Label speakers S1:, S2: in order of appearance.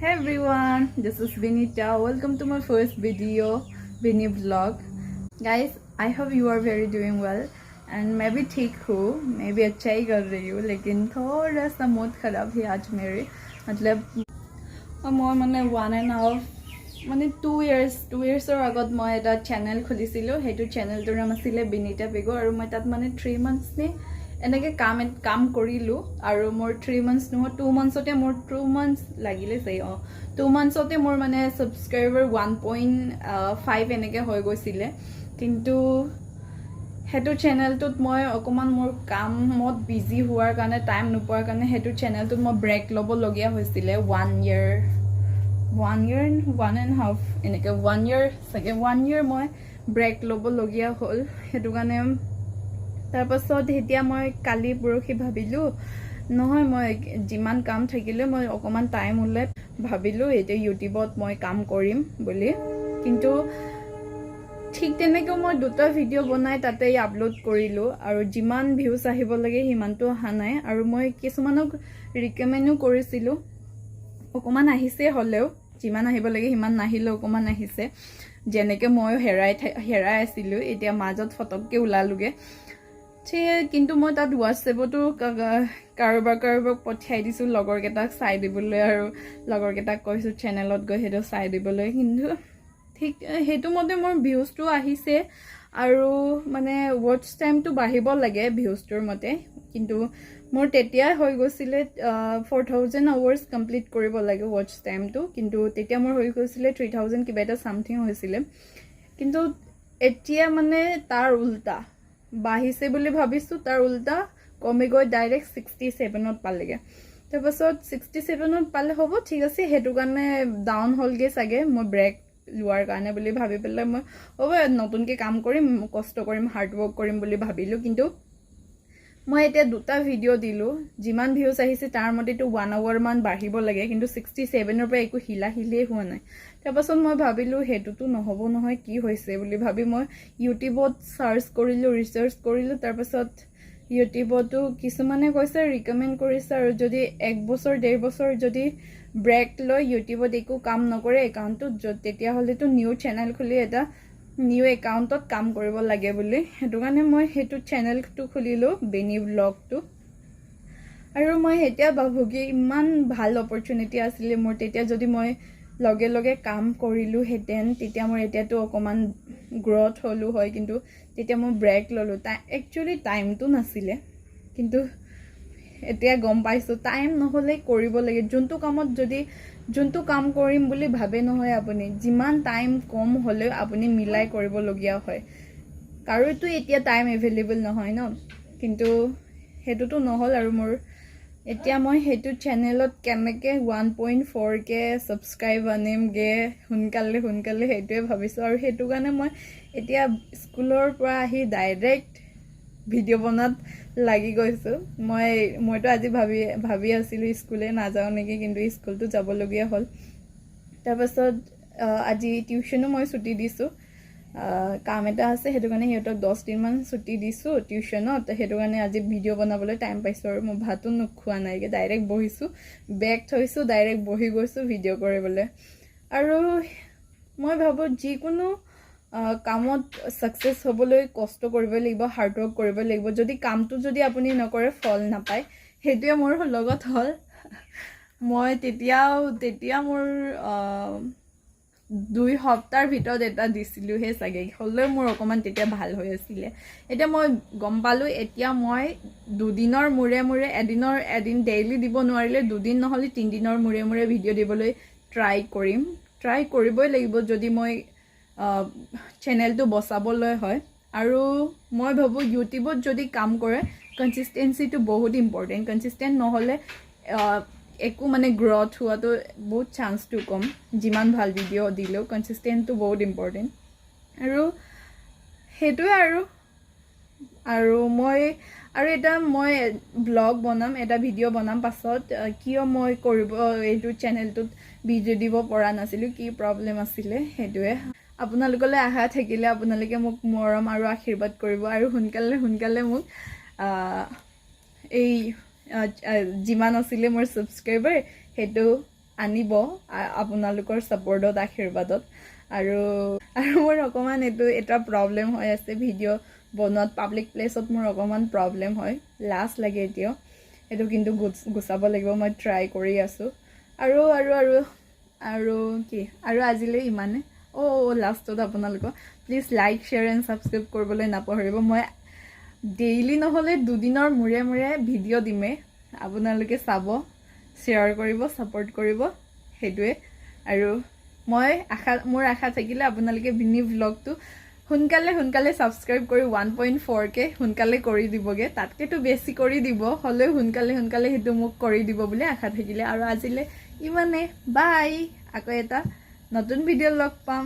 S1: Hey everyone, this is Vinita. Welcome to my first video, Vinny vlog. Guys, I hope you are very doing well and मैं भी ठीक हूँ, मैं भी अच्छा ही कर रही हूँ, लेकिन थोड़ा सा मूड खराब है आज मेरे मतलब মই মানে 1.5 মানে 2 years আগত মই এটা চেনেল খুলিছিলোঁ সেইটো চেনেলটোৰ নাম আছিল বিনিতা বেগো আৰু মই তাত মানে 3 months নে এনেকে কাম কৰিলোঁ আৰু মোৰ 3 months নহয় 2 monthsতে মোৰ 2 months লাগিলে চাই 2 monthsতে মোৰ মানে সাবস্ক্ৰাইবাৰ 1.5 এনেকে হৈ গৈছিলে কিন্তু হেতু চেনেলটোত মই অকমান মোৰ কামত বিজি হোৱাৰ কাৰণে টাইম নোপোৱাৰ কাৰণে হেতু চেনেলটোত মই ব্ৰেক ল'ব লগিয়া হৈছিলে 1 year 1.5 এনেকে 1 year সাগে 1 year মই ব্ৰেক ল'ব লগিয়া হ'ল হেতু কাৰণে তাৰপাছত এতিয়া মই কালি পৰখি ভাবিলো নহয় মই যিমান কাম থাকিলে মই অকমান টাইম উলাই ভাবিলো এটা ইউটিউবত মই কাম কৰিম বুলি কিন্তু ঠিক তেনেকৈ মই দুটা ভিডিও বনাই তাতে আপলোড কৰিলো আৰু যিমান ভিউজ আহিব লাগে হিমানটো অহা নাই আৰু মই কিছুমানক ৰিকমেন্ডো কৰিছিলো অকমান আহিছে হলেও যিমান আহিব লাগে হিমান নাহিলে অকমান আহিছে যেনেকৈ মই হেৰাই আছিলো এতিয়া মাজত ফটককে উলালুগে কিন্তু মই তাত WhatsAppতো কাৰোবাক পঠাই দিছো লগৰ কেটাক চাই দিবলৈ আৰু লগৰ কেটাক কৈছো চেনেলত গৈ হেটো চাই দিবলৈ কিন্তু ঠিক হেতু মতে মোৰ ভিউজটো আহিছে আৰু মানে ওয়াচ টাইমটো বাঢ়িব লাগে ভিউজটোৰ মতে কিন্তু মোৰ তেতিয়া হৈ গৈছিলে 4000 আৱাৰ্স কমপ্লিট কৰিব লাগে ওয়াচ টাইমটো কিন্তু তেতিয়া মোৰ হৈ গৈছিলে 3000 কিবা এটা সামথিং হৈছিলে কিন্তু এতিয়া মানে তাৰ উল্টা বাহিছে বুলি ভাবিছো তাৰ উল্টা কমে গৈ ডাইৰেক্ট 67ত পালেগে তাৰপাছত 67ত পালে হ'ব ঠিক আছে হেতু কাৰণে ডাউন হলগে সাগে মই ব্ৰেক লোৱাৰ কাৰণে বুলি ভাবি পেলাই মই হ'ব নতুনকে কাম কৰিম কষ্ট কৰিম হাৰ্ড ওয়াৰ্ক কৰিম বুলি ভাবিলো কিন্তু মই এতিয়া দুটা ভিডিও দিলো যিমান ভিউজ আহিছে তাৰ মতেটো 1 hour মান বাঢ়িব লাগে কিন্তু 67 ৰ পৰা একো হিলাহিলে হোৱা নাই তাৰপাছত মই ভাবিলো হেতুটো নহব নহয় কি হৈছে বুলি ভাবি মই ইউটিউবত সাৰ্চ কৰিলো ৰিসাৰ্চ কৰিলো তাৰপাছত ইউটিউবতো কিছুমানে কৈছে ৰিকমেন্ড কৰিছে আৰু যদি 1 বছৰ 1.5 বছৰ যদি ব্ৰেক লৈ ইউটিউবত একো কাম নকৰে একাউন্টত তেতিয়া হলেতো নিউ চেনেল খুলি এটা নিউ একাউন্টত কাম কৰিব লাগে বুলি হেতু কাৰণে মই হেতু চেনেলটো খুলিলো বেনি ব্লগটো আৰু মই হেতিয়া ভাবুকি ইমান ভাল অপৰচুনিটি আছিল মোৰ তেতিয়া যদি মই লগে লগে কাম কৰিলো হেতেন তেতিয়া মোৰ এতিয়াটো অকমান গ্ৰোথ হলো হয় কিন্তু তেতিয়া মই ব্ৰেক ললো একচুয়ালি টাইমটো নাছিলে কিন্তু এতিয়া গম পাইছো টাইম নহলে কৰিব লাগে যোনটো কামত যদি যোনটো কাম কৰিম বুলি ভাবে নহয় আপুনি যিমান টাইম কম হলে আপুনি মিলাই কৰিব লগিয়া হয় কাৰোটো এতিয়া টাইম এভেইলেবল নহয় ন কিন্তু হেতুটো নহল আৰু মোৰ এতিয়া মই হেতু চেনেলত কেনেকে 1.4 কে সাবস্ক্ৰাইব আনিম গে হুনকালে হেতুৱে ভাবিছো আৰু হেতু কাৰণে মই এতিয়া স্কুলৰ পৰা আহি ডাইৰেক্ট ভিডিও বনাত লাগি গৈছো মইতো আজি ভাবি আছিলো স্কুলে না যাও নেকি কিন্তু স্কুলটো যাব লগিয়া হল তাৰপাছত আজি টিউচনো মই ছুটি দিছো কাম এটা আছে হেতু কাৰণে হেতক 10 দিন মান ছুটি দিছো টিউচনত হেতু কাৰণে আজি ভিডিও বনাবলৈ টাইম পাইছো আৰু মই ভাতো নখুৱা নাইগে ডাইৰেক্ট বহিছো বেগ থৈছো ডাইৰেক্ট বহি গৈছো ভিডিও কৰিবলৈ আৰু মই ভাবো যি কোনো কামত সাকসেস হবলৈ কষ্ট কৰিব লাগিব হাৰ্ড ওয়াৰ্ক কৰিব লাগিব যদি কামটো যদি আপুনি নকৰে ফল নাপায় হেতুৱে মোৰ লগত হল মই তেতিয়া মোৰ 2 সপ্তাহৰ ভিতৰত এটা দিছিলো হে সাগে হলে মোৰ অকমান তেতিয়া ভাল হৈ আছিল এটা মই গম পালো এতিয়া মই দুদিনৰ মুৰে এদিন ডেইলি দিব নোৱাৰিলে দুদিন নহলে 3 দিনৰ মুৰে ভিডিও দিবলৈ ট্ৰাই কৰিবই লাগিব যদি মই চেনেলটো বসাবলৈ হয় আৰু মই ভাবো ইউটিউবত যদি কাম কৰে কনসিস্টেন্সিটো বহুত ইম্পৰ্টেন্ট কনসিস্টেন্ট নহলে একো মানে গ্ৰোথ হোৱাটো বহুত চান্সটো কম যিমান ভাল ভিডিও দিলেও কনসিস্টেন্টটো বহুত ইম্পৰ্টেন্ট আৰু হেতুৱে আৰু মই এটা মই ব্লগ বনাম এটা ভিডিও বনাম পাছত কিয় মই কৰিব এইটো চেনেলটোত ভিডিও দিব পৰা নাছিলো কি প্ৰবলেম আছিল হেতুৱে আপোনালোকলৈ আশা থাকিলে আপোনালোকে মোক মৰম আৰু আশীৰ্বাদ কৰিব আৰু হুনকালে মোক এই যিমান আছিল মোৰ সাবস্ক্ৰাইবাৰ হেতু আনিব আপোনালোকৰ ছাপোৰ্টত আশীৰ্বাদত আৰু মোৰ অকণমান এটা প্ৰব্লেম হৈ আছে ভিডিঅ' বনোৱাত পাব্লিক প্লেচত মোৰ অকণমান প্ৰব্লেম হয় লাজ লাগে এতিয়াও এইটো কিন্তু গুচাব লাগিব মই ট্ৰাই কৰি আছোঁ আৰু আৰু আৰু আৰু কি আৰু আজিলৈ ইমানে লাষ্টত আপোনালোকক please like share and subscribe কৰিবলৈ নাপাহৰিব মই ডেইলি নহ'লে দুদিনৰ মূৰে মূৰে ভিডিঅ' দিমেই আপোনালোকে চাব শ্বেয়াৰ কৰিব ছাপোৰ্ট কৰিব সেইটোৱে আৰু মোৰ আশা থাকিলে আপোনালোকে বিনি ভ্লগটো সোনকালে ছাবস্ক্ৰাইব কৰি 1.4K সোনকালে কৰি দিবগৈ তাতকেতো বেছি কৰি দিব হ'লেও সোনকালে সেইটো মোক কৰি দিব বুলি আশা থাকিলে আৰু আজিলৈ ইমানে বাই আকৌ এটা নতুন ভিডিঅ' লগ পাম